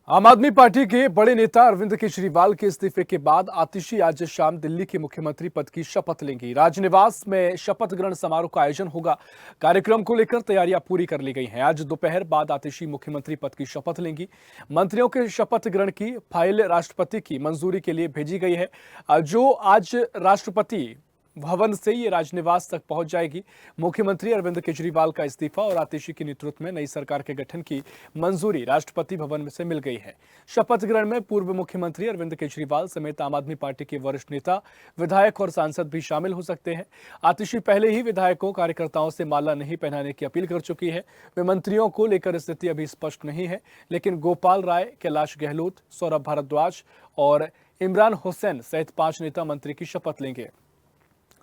आम आदमी पार्टी के बड़े नेता अरविंद केजरीवाल के इस्तीफे के बाद आतिशी आज शाम दिल्ली के मुख्यमंत्री पद की शपथ लेंगी। राजनिवास में शपथ ग्रहण समारोह का आयोजन होगा। कार्यक्रम को लेकर तैयारियां पूरी कर ली गई हैं। आज दोपहर बाद आतिशी मुख्यमंत्री पद की शपथ लेंगी। मंत्रियों के शपथ ग्रहण की फाइल राष्ट्रपति की मंजूरी के लिए भेजी गई है, जो आज राष्ट्रपति भवन से ये राजनिवास तक पहुंच जाएगी। मुख्यमंत्री अरविंद केजरीवाल का इस्तीफा और आतिशी के नेतृत्व में नई सरकार के गठन की मंजूरी राष्ट्रपति भवन से मिल गई है। शपथ ग्रहण में पूर्व मुख्यमंत्री अरविंद केजरीवाल समेत आम आदमी पार्टी के वरिष्ठ नेता, विधायक और सांसद भी शामिल हो सकते हैं। आतिशी पहले ही विधायकों, कार्यकर्ताओं से माला नहीं पहनाने की अपील कर चुकी है। वे मंत्रियों को लेकर स्थिति अभी स्पष्ट नहीं है, लेकिन गोपाल राय, कैलाश गहलोत, सौरभ भारद्वाज और इमरान हुसैन सहित 5 नेता मंत्री की शपथ लेंगे।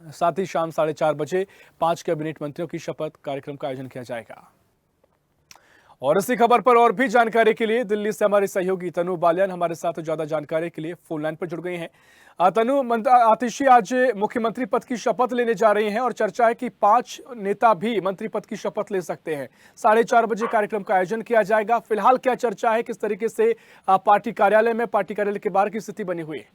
साथ ही शाम 4:30 बजे 5 कैबिनेट मंत्रियों की शपथ कार्यक्रम का आयोजन किया जाएगा। और इसी खबर पर और भी जानकारी के लिए दिल्ली से हमारे सहयोगी तनु बालियान हमारे साथ ज्यादा जानकारी के लिए फोन लाइन पर जुड़ गई हैं। तनु, आतिशी आज मुख्यमंत्री पद की शपथ लेने जा रही हैं और चर्चा है कि 5 नेता भी मंत्री पद की शपथ ले सकते हैं। 4:30 बजे कार्यक्रम का आयोजन किया जाएगा। फिलहाल क्या चर्चा है, किस तरीके से पार्टी कार्यालय के बाहर की स्थिति बनी हुई है?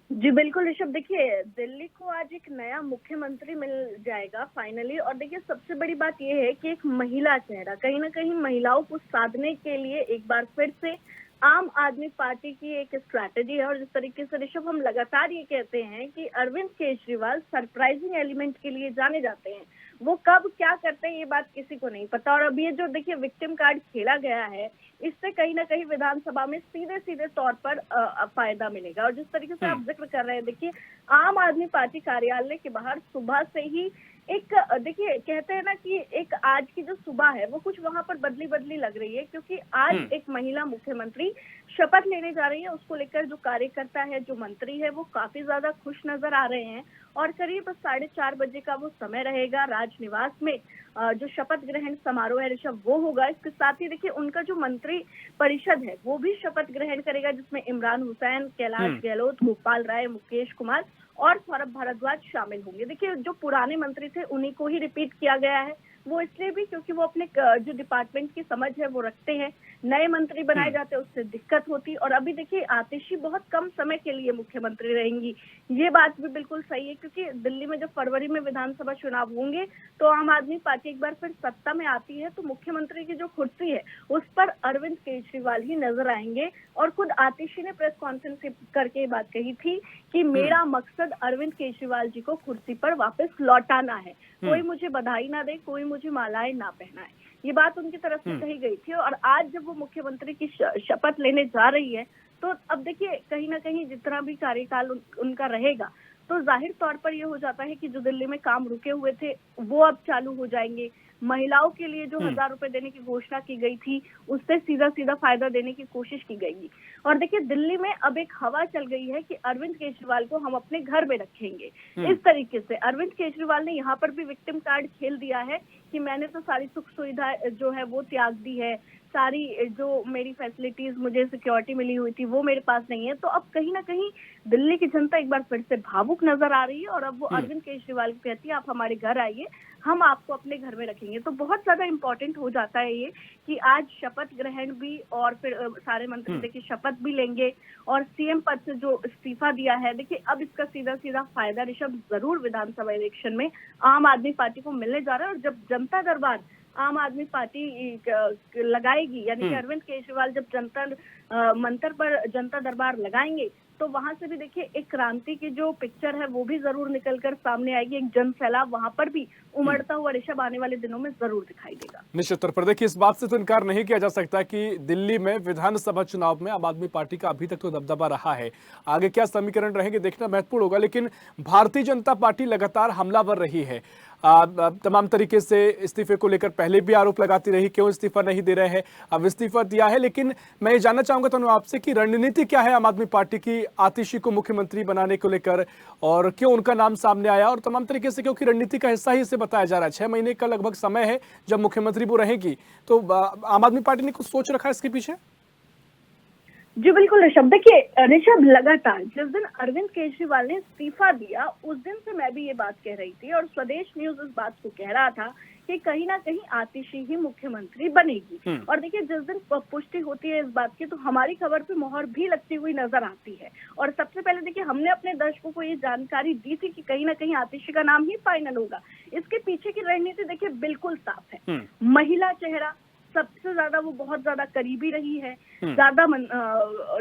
जी बिल्कुल ऋषभ, देखिए दिल्ली को आज एक नया मुख्यमंत्री मिल जाएगा फाइनली। और देखिए सबसे बड़ी बात यह है कि एक महिला चेहरा, कहीं ना कहीं महिलाओं को साधने के लिए एक बार फिर से आम आदमी पार्टी की एक स्ट्रैटेजी है। और जिस तरीके से ऋषभ हम लगातार ये कहते हैं कि अरविंद केजरीवाल सरप्राइजिंग एलिमेंट के लिए जाने जाते हैं, वो कब क्या करते हैं ये बात किसी को नहीं पता। और अब ये जो देखिए विक्टिम कार्ड खेला गया है, इससे कहीं ना कहीं विधानसभा में सीधे सीधे तौर पर फायदा मिलेगा। और जिस तरीके से आप जिक्र कर रहे हैं, देखिए आम आदमी पार्टी कार्यालय के बाहर सुबह से ही एक देखिए कहते हैं ना कि एक आज की जो सुबह है वो कुछ वहां पर बदली बदली लग रही है, क्योंकि आज एक महिला मुख्यमंत्री शपथ लेने जा रही है। उसको लेकर जो कार्यकर्ता है, जो मंत्री है, वो काफी ज्यादा खुश नजर आ रहे हैं। और करीब 4:30 बजे का वो समय रहेगा राजनिवास में जो शपथ ग्रहण समारोह है ऋषभ, वो होगा। इसके साथ ही देखिए उनका जो मंत्री परिषद है वो भी शपथ ग्रहण करेगा, जिसमें इमरान हुसैन, कैलाश गहलोत, गोपाल राय, मुकेश कुमार और सौरभ भारद्वाज शामिल होंगे। देखिए जो पुराने मंत्री थे उन्हीं को ही रिपीट किया गया है, वो इसलिए भी क्योंकि वो अपने जो डिपार्टमेंट की समझ है वो रखते हैं। नए मंत्री बनाए जाते हैं उससे दिक्कत होती। और अभी देखिए आतिशी बहुत कम समय के लिए मुख्यमंत्री रहेंगी, ये बात भी बिल्कुल सही है, क्योंकि दिल्ली में जब फरवरी में विधानसभा चुनाव होंगे तो आम आदमी पार्टी एक बार फिर सत्ता में आती है, तो मुख्यमंत्री की जो कुर्सी है उस पर अरविंद केजरीवाल ही नजर आएंगे। और खुद आतिशी ने प्रेस कॉन्फ्रेंस करके ये बात कही थी कि मेरा मकसद अरविंद केजरीवाल जी को कुर्सी पर वापस लौटाना है, कोई मुझे बधाई ना दे, कोई मुझे मालाएं ना पहनाए, ये बात उनकी तरफ से कही गई थी। और आज जब वो मुख्यमंत्री की शपथ लेने जा रही है, तो अब देखिए कहीं ना कहीं जितना भी कार्यकाल उनका रहेगा, तो जाहिर तौर पर ये हो जाता है कि जो दिल्ली में काम रुके हुए थे वो अब चालू हो जाएंगे। महिलाओं के लिए जो 1000 रुपए देने की घोषणा की गई थी, उससे सीधा सीधा फायदा देने की कोशिश की गई। और देखिए दिल्ली में अब एक हवा चल गई है कि अरविंद केजरीवाल को हम अपने घर में रखेंगे। इस तरीके से अरविंद केजरीवाल ने यहाँ पर भी विक्टिम कार्ड खेल दिया है कि मैंने तो सारी सुख सुविधा जो है वो त्याग दी है, सारी जो मेरी फैसिलिटीज, मुझे सिक्योरिटी मिली हुई थी वो मेरे पास नहीं है। तो अब कहीं ना कहीं दिल्ली की जनता एक बार फिर से भावुक नजर आ रही है और अब वो अरविंद केजरीवाल को कहती है आप हमारे घर आइए, हम आपको अपने घर में रखेंगे। तो बहुत ज्यादा इंपॉर्टेंट हो जाता है ये कि आज शपथ ग्रहण भी और फिर सारे मंत्री देखिए शपथ भी लेंगे। और सीएम पद से जो इस्तीफा दिया है, देखिए अब इसका सीधा सीधा फायदा ऋषभ जरूर विधानसभा इलेक्शन में आम आदमी पार्टी को मिलने जा रहा है। और जब जनता दरबार आम आदमी पार्टी लगाएगी, यानी कि अरविंद केजरीवाल जब जंतर मंतर पर जनता दरबार लगाएंगे, तो वहां से भी देखिए एक क्रांति की जो पिक्चर है वो भी जरूर निकलकर सामने आएगी। एक जन सैलाब वहां पर भी उमड़ता हुआ ऋषभ आने वाले दिनों में जरूर दिखाई देगा। निश्चित तौर पर देखिए इस बात से तो इनकार नहीं किया जा सकता कि दिल्ली में विधानसभा चुनाव में आम आदमी पार्टी का अभी तक तो दबदबा रहा है। आगे क्या समीकरण रहेंगे देखना महत्वपूर्ण होगा, लेकिन भारतीय जनता पार्टी लगातार हमलावर रही है। तमाम तरीके से इस्तीफे को लेकर पहले भी आरोप लगाती रही, क्यों इस्तीफा नहीं दे रहे हैं, अब इस्तीफा दिया है। लेकिन मैं ये जानना चाहूंगा तो आपसे कि रणनीति क्या है आम आदमी पार्टी की आतिशी को मुख्यमंत्री बनाने को लेकर, और क्यों उनका नाम सामने आया, और तमाम तरीके से क्योंकि रणनीति का हिस्सा ही इसे बताया जा रहा है। 6 महीने का लगभग समय है जब मुख्यमंत्री वो रहेगी, तो आम आदमी पार्टी ने कुछ सोच रखा है इसके पीछे? जी बिल्कुल ऋषभ, देखिए ऋषभ लगातार जिस दिन अरविंद केजरीवाल ने इस्तीफा दिया उस दिन से मैं भी ये बात कह रही थी और स्वदेश न्यूज इस बात को कह रहा था कि कहीं ना कहीं आतिशी ही मुख्यमंत्री बनेगी। और देखिए जिस दिन पुष्टि होती है इस बात की तो हमारी खबर पे मोहर भी लगती हुई नजर आती है। और सबसे पहले देखिए हमने अपने दर्शकों को ये जानकारी दी थी कि कहीं ना कहीं आतिशी का नाम ही फाइनल होगा। इसके पीछे की रणनीति देखिए बिल्कुल साफ है। महिला चेहरा सबसे ज्यादा वो बहुत ज्यादा करीबी रही है, ज्यादा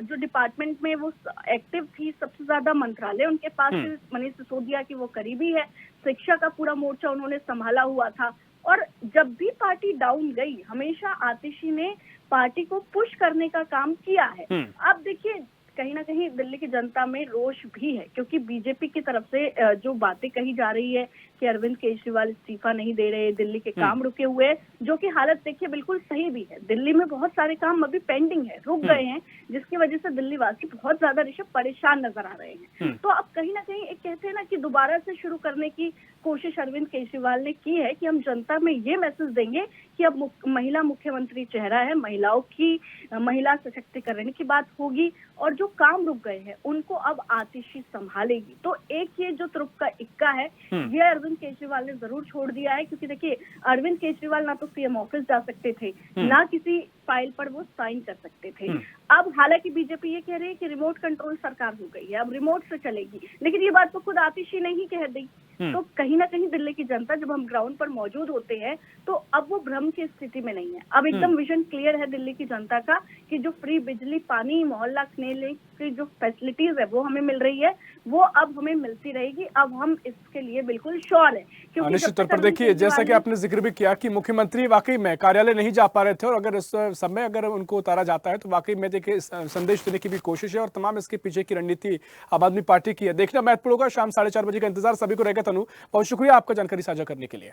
जो डिपार्टमेंट में वो एक्टिव थी, सबसे ज्यादा मंत्रालय उनके पास मनीष सिसोदिया की वो करीबी है। शिक्षा का पूरा मोर्चा उन्होंने संभाला हुआ था और जब भी पार्टी डाउन गई हमेशा आतिशी ने पार्टी को पुश करने का काम किया है। अब देखिए कहीं ना कहीं दिल्ली की जनता में रोष भी है क्योंकि बीजेपी की तरफ से जो बातें कही जा रही है कि अरविंद केजरीवाल इस्तीफा नहीं दे रहे, दिल्ली के काम रुके हुए हैं, जो कि हालत देखिए बिल्कुल सही भी है। दिल्ली में बहुत सारे काम अभी पेंडिंग है, रुक गए हैं, जिसकी वजह से दिल्ली वासी बहुत ज्यादा ऋषभ परेशान नजर आ रहे हैं। तो अब कहीं ना कहीं एक कहते हैं ना कि दोबारा से शुरू करने की कोशिश अरविंद केजरीवाल ने की है कि हम जनता में ये मैसेज देंगे कि अब महिला मुख्यमंत्री चेहरा है, महिला सशक्तिकरण की बात होगी और जो काम रुक गए हैं उनको अब आतिशी संभालेगी। तो एक ये जो तुरुप का इक्का है ये अरविंद केजरीवाल ने जरूर छोड़ दिया है क्योंकि देखिए अरविंद केजरीवाल ना तो सीएम ऑफिस जा सकते थे, ना किसी फाइल पर वो साइन कर सकते थे। अब हालांकि बीजेपी ये कह रही है कि रिमोट कंट्रोल सरकार हो गई है, अब रिमोट से चलेगी, लेकिन ये बात तो खुद आतिशी ने ही कह दी। तो कहीं ना कहीं दिल्ली की जनता जब हम ग्राउंड पर मौजूद होते हैं तो अब वो भ्रम की स्थिति में नहीं है। अब एकदम विजन क्लियर है दिल्ली की जनता का कि जो फ्री बिजली, पानी, मोहल्ला क्लीनिंग की जो फैसिलिटीज है वो हमें मिल रही है, वो अब हमें मिलती रहेगी। अब हम इसके लिए बिल्कुल श्योर है क्योंकि निश्चित तौर पर देखिए जैसा कि आपने जिक्र भी किया कि मुख्यमंत्री वाकई में कार्यालय नहीं जा पा रहे थे और अगर इस समय अगर उनको उतारा जाता है तो वाकई में देखिए संदेश देने की भी कोशिश है और तमाम इसके पीछे की रणनीति आम आदमी पार्टी की है। देखना महत्वपूर्ण होगा। शाम 4:30 बजे का इंतजार सभी को रहेगा। तनु, बहुत शुक्रिया आपका जानकारी साझा करने के लिए।